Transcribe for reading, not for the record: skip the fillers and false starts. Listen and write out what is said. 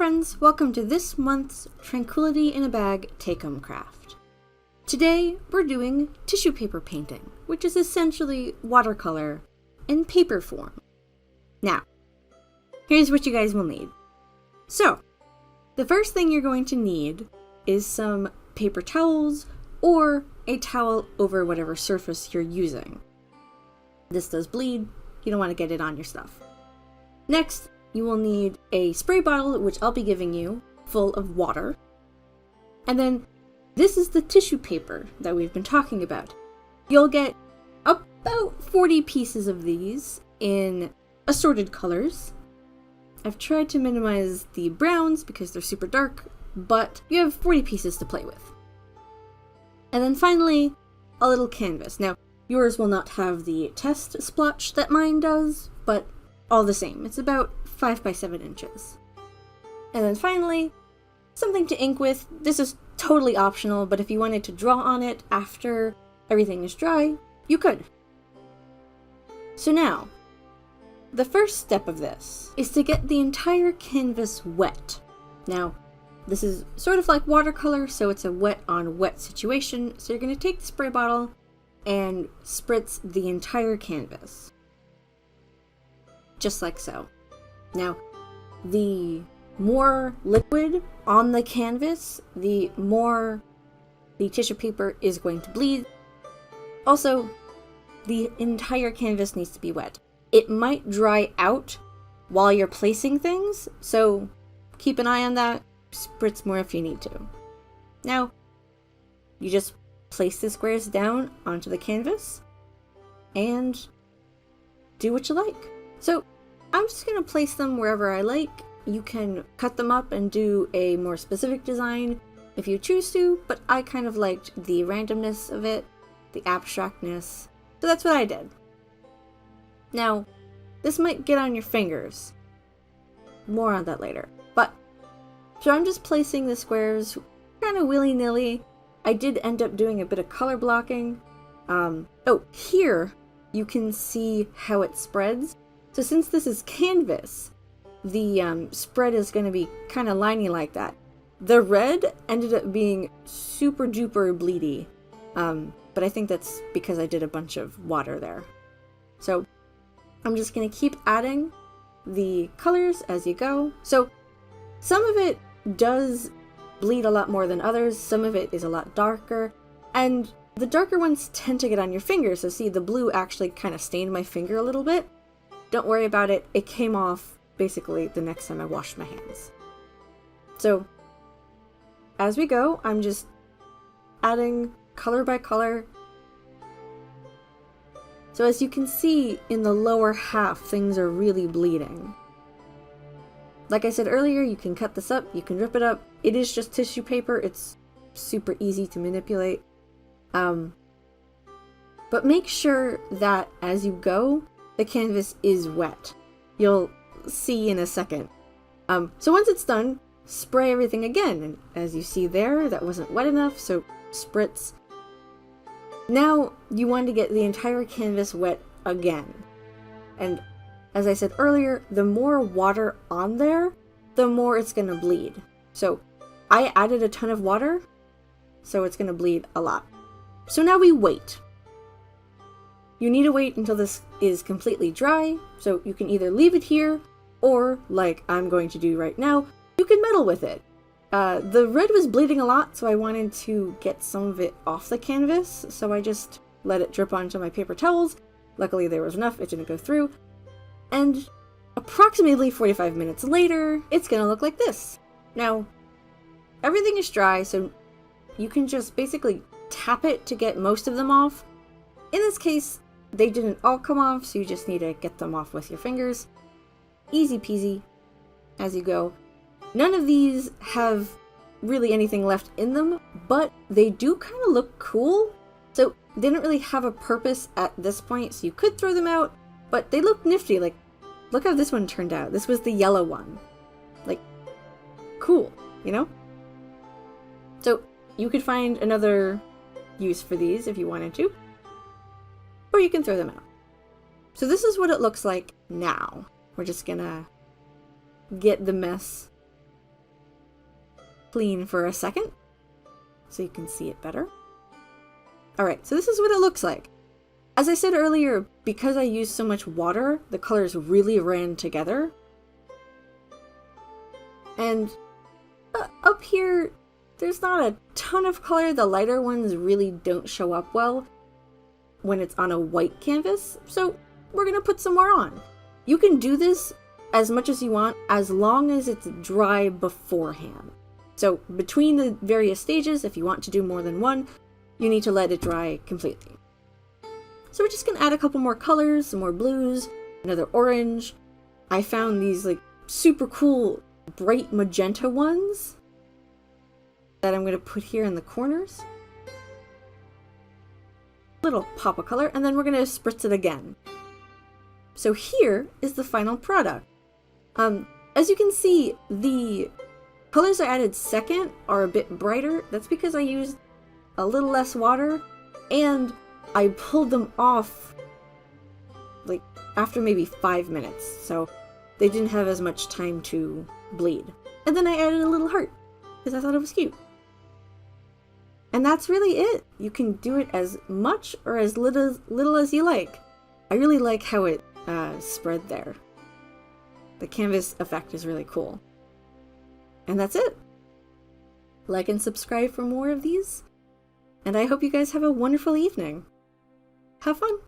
friends, welcome to this month's Tranquility in a Bag Take-Home Craft. Today we're doing tissue paper painting, which is essentially watercolor in paper form. Now, here's what you guys will need. So, the first thing you're going to need is some paper towels or a towel over whatever surface you're using. This does bleed, you don't want to get it on your stuff. Next, you will need a spray bottle, which I'll be giving you, full of water. And then this is the tissue paper that we've been talking about. You'll get about 40 pieces of these in assorted colors. I've tried to minimize the browns because they're super dark, but you have 40 pieces to play with. And then finally, a little canvas. Now, yours will not have the test splotch that mine does, but all the same, it's about 5 by 7 inches. And then finally, something to ink with. This is totally optional, but if you wanted to draw on it after everything is dry, you could. So now, the first step of this is to get the entire canvas wet. Now, this is sort of like watercolor, so it's a wet on wet situation, so you're going to take the spray bottle and spritz the entire canvas. Just like so. Now, the more liquid on the canvas, the more the tissue paper is going to bleed. Also, the entire canvas needs to be wet. It might dry out while you're placing things, so keep an eye on that. Spritz more if you need to. Now, you just place the squares down onto the canvas and do what you like. So, I'm just going to place them wherever I like. You can cut them up and do a more specific design if you choose to, but I kind of liked the randomness of it, the abstractness, so that's what I did. Now, this might get on your fingers. More on that later. So I'm just placing the squares kind of willy-nilly. I did end up doing a bit of color blocking. Here you can see how it spreads. So since this is canvas, the spread is going to be kind of liney like that. The red ended up being super duper bleedy, but I think that's because I did a bunch of water there. So I'm just going to keep adding the colors as you go. So some of it does bleed a lot more than others, some of it is a lot darker, and the darker ones tend to get on your finger. So see, the blue actually kind of stained my finger a little bit. Don't worry about it, it came off basically the next time I washed my hands. So, as we go, I'm just adding color by color. So as you can see, in the lower half, things are really bleeding. Like I said earlier, you can cut this up, you can rip it up. It is just tissue paper, it's super easy to manipulate. But make sure that as you go, the canvas is wet. You'll see in a second. So once it's done, spray everything again. And as you see there, that wasn't wet enough, so spritz. Now you want to get the entire canvas wet again. And as I said earlier, the more water on there, the more it's going to bleed. So I added a ton of water, so it's going to bleed a lot. So now we wait. You need to wait until this is completely dry, so you can either leave it here, or, like I'm going to do right now, you can meddle with it. The red was bleeding a lot, so I wanted to get some of it off the canvas, so I just let it drip onto my paper towels. Luckily there was enough, it didn't go through. And approximately 45 minutes later, it's gonna look like this. Now, everything is dry, so you can just basically tap it to get most of them off. In this case, they didn't all come off, so you just need to get them off with your fingers. Easy peasy as you go. None of these have really anything left in them, but they do kind of look cool. So they don't really have a purpose at this point, so you could throw them out, but they look nifty. Like, look how this one turned out. This was the yellow one. Like, cool, you know? So you could find another use for these if you wanted to, or you can throw them out. So this is what it looks like now. We're just gonna get the mess clean for a second so you can see it better. Alright, so this is what it looks like. As I said earlier, because I used so much water, the colors really ran together. And up here, there's not a ton of color. The lighter ones really don't show up well when it's on a white canvas, so we're gonna put some more on. You can do this as much as you want as long as it's dry beforehand. So between the various stages, if you want to do more than one, you need to let it dry completely. So we're just gonna add a couple more colors, some more blues, another orange. I found these like super cool bright magenta ones that I'm gonna put here in the corners. Little pop of color, and then we're gonna spritz it again. So here is the final product. As you can see, the colors I added second are a bit brighter. That's because I used a little less water, and I pulled them off like after maybe 5 minutes, so they didn't have as much time to bleed. And then I added a little heart because I thought it was cute. And that's really it. You can do it as much or as little as you like. I really like how it spread there. The canvas effect is really cool. And that's it. Like and subscribe for more of these. And I hope you guys have a wonderful evening. Have fun!